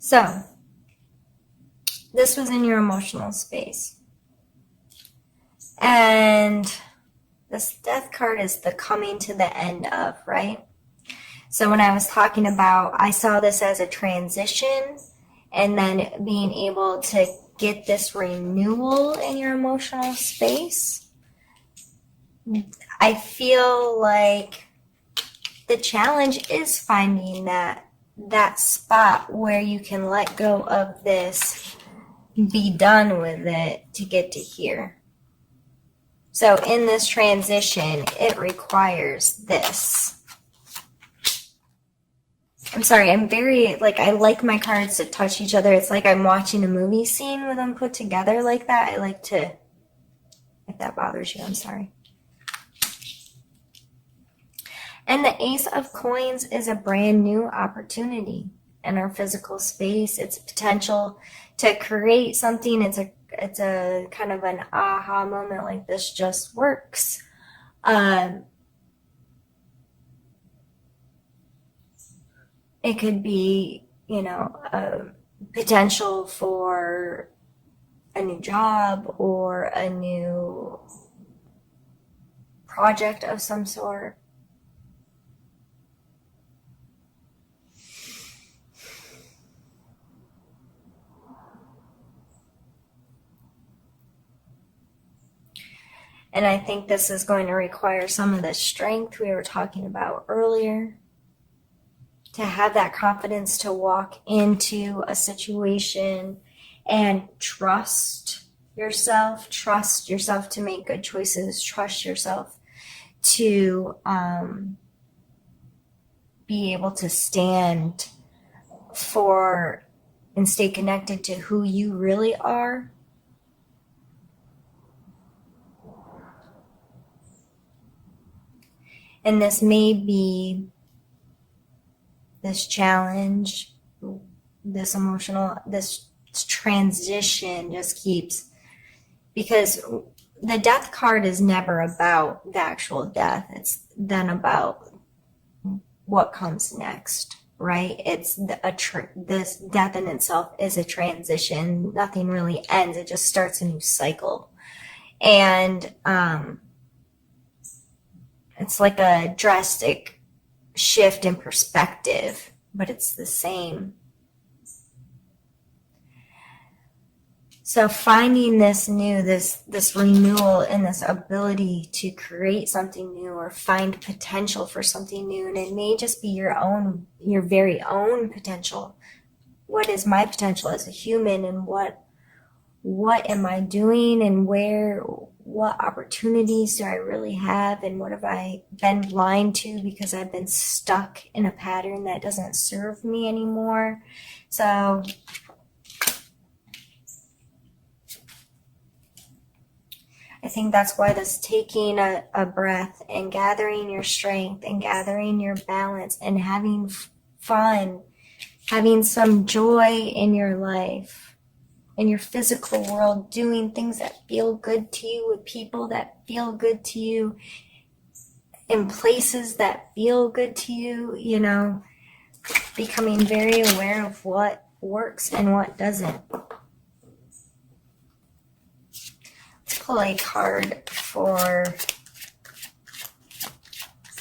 So, this was in your emotional space. And this death card is the coming to the end of, right? So when I was talking about, I saw this as a transition and then being able to get this renewal in your emotional space. I feel like the challenge is finding that spot where you can let go of this, be done with it to get to here. So in this transition, it requires this. I'm sorry, I'm very, I like my cards to touch each other. It's like I'm watching a movie scene with them put together like that. I like to, if that bothers you, I'm sorry. And the Ace of Coins is a brand new opportunity in our physical space. It's a potential to create something. It's a kind of an aha moment, like this just works. It could be, a potential for a new job or a new project of some sort. And I think this is going to require some of the strength we were talking about earlier, to have that confidence to walk into a situation and trust yourself to make good choices, trust yourself to be able to stand for and stay connected to who you really are. And this may be this challenge, this transition just keeps, because the death card is never about the actual death. It's then about what comes next, right? It's this death in itself is a transition. Nothing really ends. It just starts a new cycle. And it's like a drastic shift in perspective, but it's the same. So finding this new, this renewal and this ability to create something new or find potential for something new, and it may just be your very own potential. What is my potential as a human, and what am I doing, and what opportunities do I really have, and what have I been blind to because I've been stuck in a pattern that doesn't serve me anymore. So I think that's why this taking a breath and gathering your strength and gathering your balance and having fun, having some joy in your life, in your physical world, doing things that feel good to you with people that feel good to you, in places that feel good to you, becoming very aware of what works and what doesn't. Let's pull a card for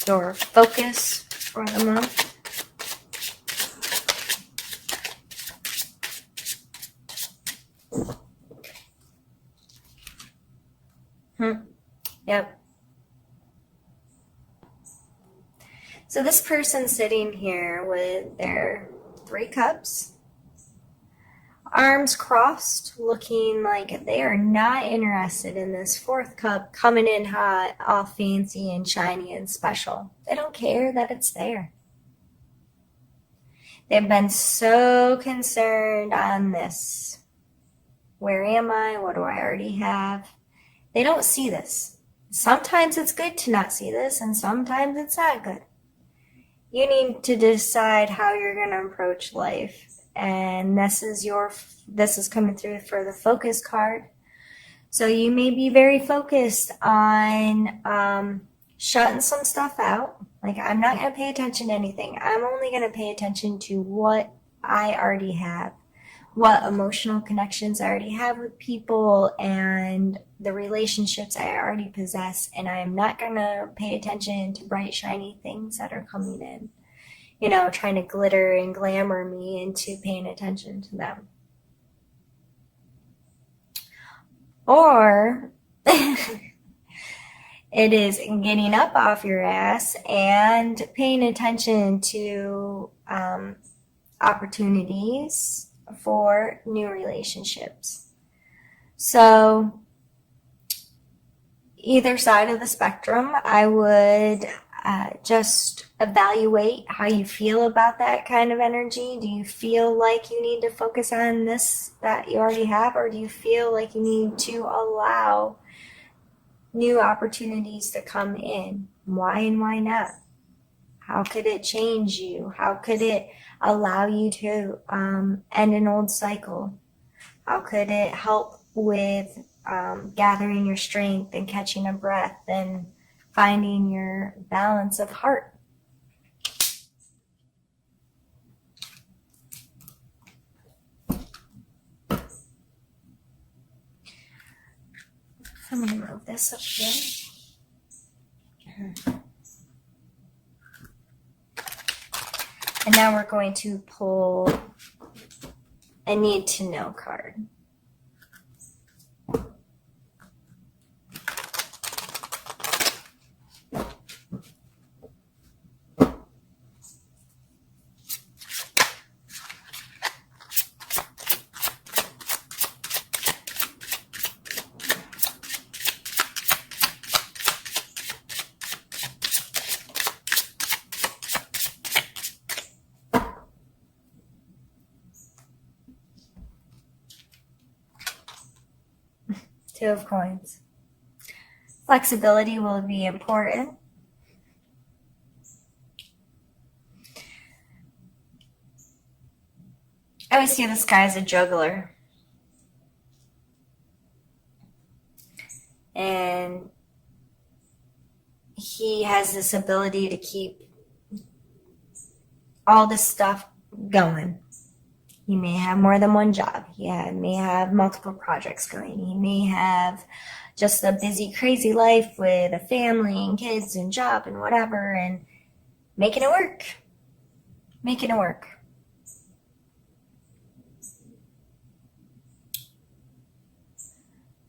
your focus for the month. Yep. So this person's sitting here with their 3 cups, arms crossed, looking like they are not interested in this 4th cup coming in hot, all fancy and shiny and special. They don't care that it's there. They've been so concerned on this. Where am I? What do I already have? They don't see this. Sometimes it's good to not see this, and sometimes it's not good. You need to decide how you're going to approach life. And this is coming through for the focus card. So you may be very focused on shutting some stuff out. Like, I'm not going to pay attention to anything. I'm only going to pay attention to what I already have, what emotional connections I already have with people, and the relationships I already possess. And I am not going to pay attention to bright, shiny things that are coming in, trying to glitter and glamour me into paying attention to them. Or it is getting up off your ass and paying attention to opportunities for new relationships. So either side of the spectrum, I would just evaluate how you feel about that kind of energy. Do you feel like you need to focus on this that you already have, or do you feel like you need to allow new opportunities to come in? Why and why not? How could it change you? How could it allow you to end an old cycle? How could it help with gathering your strength and catching a breath and finding your balance of heart? I'm going to move this up here. And now we're going to pull a need to know card. Two of Coins. Flexibility will be important. I always see this guy as a juggler. And he has this ability to keep all this stuff going. He may have more than one job. He may have multiple projects going. He may have just a busy, crazy life with a family and kids and job and whatever, and making it work. Making it work.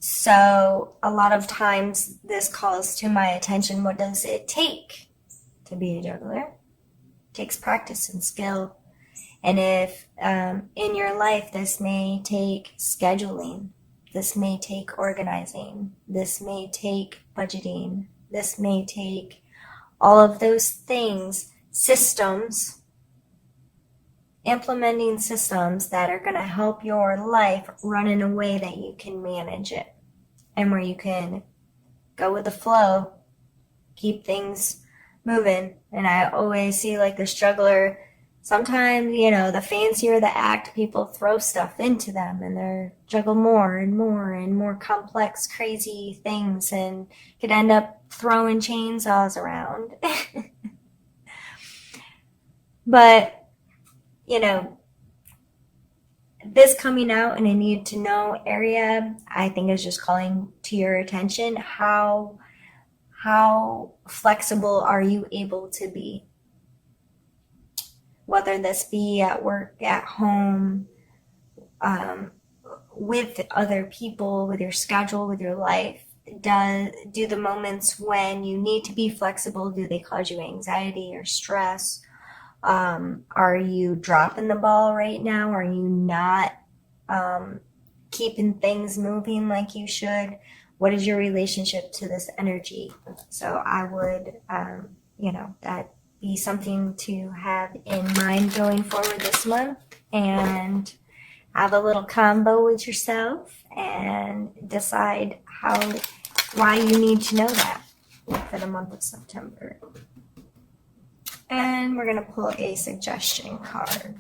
So a lot of times this calls to my attention, what does it take to be a juggler? It takes practice and skill. And if in your life this may take scheduling, this may take organizing, this may take budgeting, this may take all of those things, systems, implementing systems that are going to help your life run in a way that you can manage it and where you can go with the flow, keep things moving. And I always see like the struggler. Sometimes, the fancier the act, people throw stuff into them and they juggle more and more and more complex, crazy things and could end up throwing chainsaws around. But, this coming out in a need to know area, I think is just calling to your attention. How flexible are you able to be? Whether this be at work, at home, with other people, with your schedule, with your life. Do the moments when you need to be flexible, do they cause you anxiety or stress? Are you dropping the ball right now? Are you not keeping things moving like you should? What is your relationship to this energy? So I would, that be something to have in mind going forward this month, and have a little combo with yourself and decide why you need to know that for the month of September. And we're going to pull a suggestion card.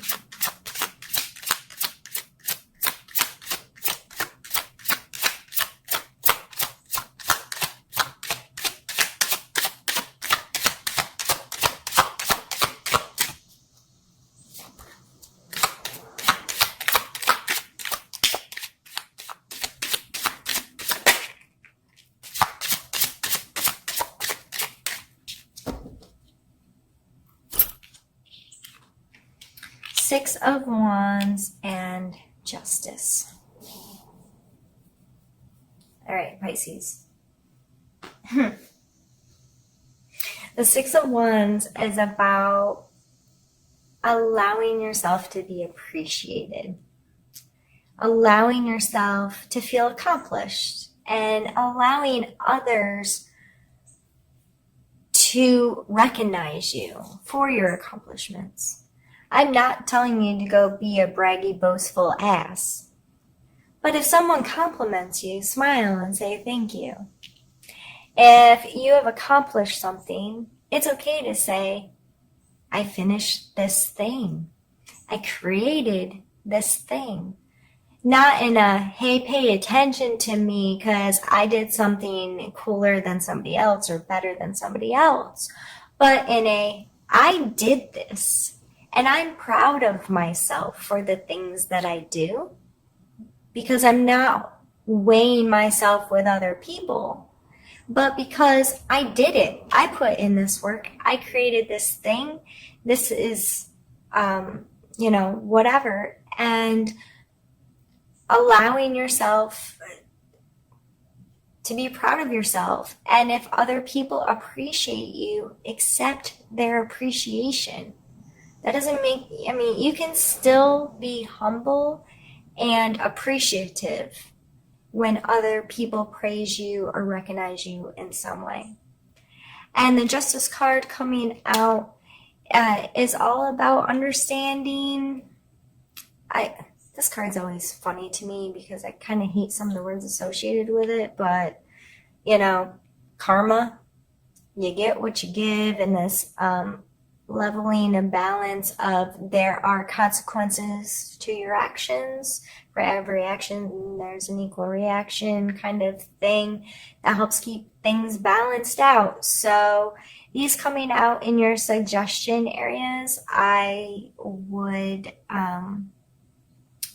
Six of Wands and Justice. All right, Pisces. The Six of Wands is about allowing yourself to be appreciated, allowing yourself to feel accomplished, and allowing others to recognize you for your accomplishments. I'm not telling you to go be a braggy, boastful ass. But if someone compliments you, smile and say thank you. If you have accomplished something, it's okay to say, I finished this thing. I created this thing. Not in a, hey, pay attention to me because I did something cooler than somebody else or better than somebody else. But in a, I did this. And I'm proud of myself for the things that I do because I'm not weighing myself with other people. But because I did it, I put in this work, I created this thing, this is, whatever. And allowing yourself to be proud of yourself. And if other people appreciate you, accept their appreciation. That doesn't make, you can still be humble and appreciative when other people praise you or recognize you in some way. And the Justice card coming out is all about understanding. This card's always funny to me because I kind of hate some of the words associated with it, but, karma, you get what you give, and this leveling and balance of there are consequences to your actions. For every action, there's an equal reaction kind of thing that helps keep things balanced out. So these coming out in your suggestion areas, I would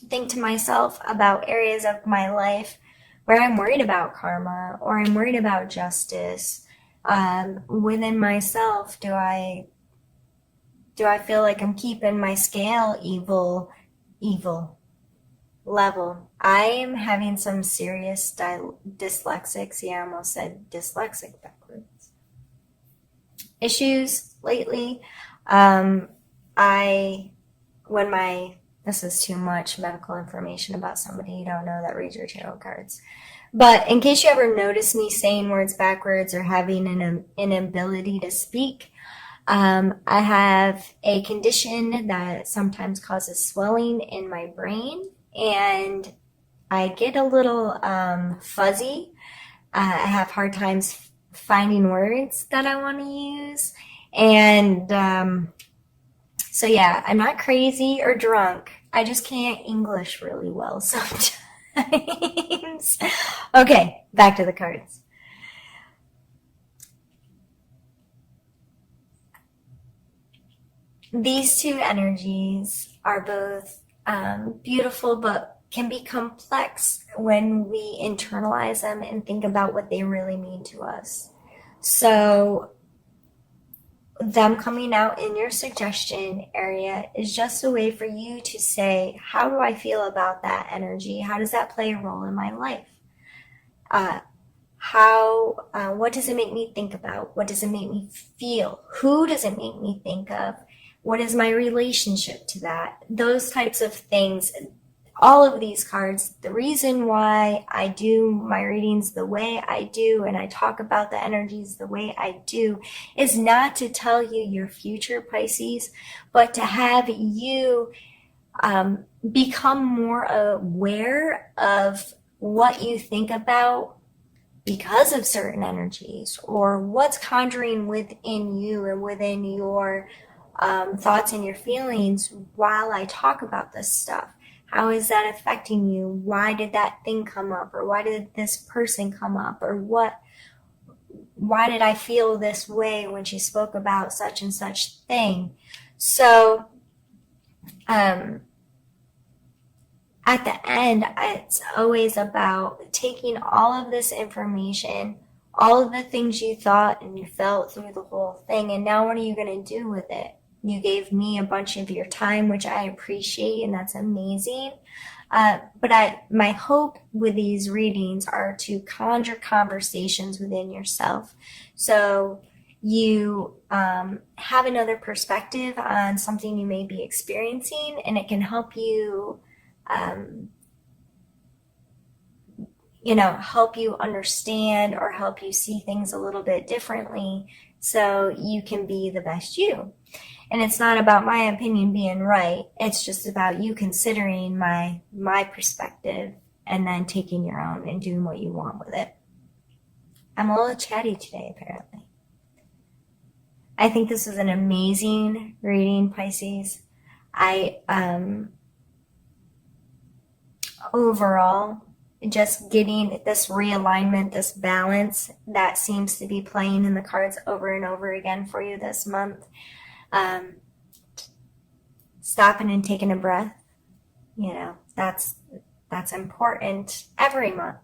think to myself about areas of my life where I'm worried about karma or I'm worried about justice. Within myself, do I feel like I'm keeping my scale evil level? I am having some serious dyslexic, I almost said dyslexic backwards, issues lately. This is too much medical information about somebody you don't know that reads your tarot cards. But in case you ever notice me saying words backwards or having an inability to speak, I have a condition that sometimes causes swelling in my brain, and I get a little fuzzy. I have hard times finding words that I want to use. And so yeah, I'm not crazy or drunk. I just can't English really well sometimes. Okay, back to the cards. These two energies are both beautiful, but can be complex when we internalize them and think about what they really mean to us. So them coming out in your suggestion area is just a way for you to say, how do I feel about that energy? How does that play a role in my life? What does it make me think about? What does it make me feel? Who does it make me think of? What is my relationship to that? Those types of things. All of these cards, the reason why I do my readings the way I do and I talk about the energies the way I do is not to tell you your future, Pisces, but to have you become more aware of what you think about because of certain energies, or what's conjuring within you and within your thoughts and your feelings while I talk about this stuff. How is that affecting you? Why did that thing come up? Or why did this person come up? Or why did I feel this way when she spoke about such and such thing? So, at the end, it's always about taking all of this information, all of the things you thought and you felt through the whole thing, and now what are you going to do with it? You gave me a bunch of your time, which I appreciate, and that's amazing. But my hope with these readings are to conjure conversations within yourself. So you have another perspective on something you may be experiencing, and it can help you, um, help you understand or help you see things a little bit differently so you can be the best you. And it's not about my opinion being right. It's just about you considering my perspective and then taking your own and doing what you want with it. I'm a little chatty today, apparently. I think this was an amazing reading, Pisces. I overall, just getting this realignment, this balance that seems to be playing in the cards over and over again for you this month. Stopping and taking a breath, that's important every month.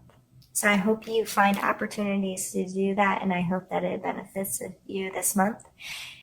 So I hope you find opportunities to do that, and I hope that it benefits you this month.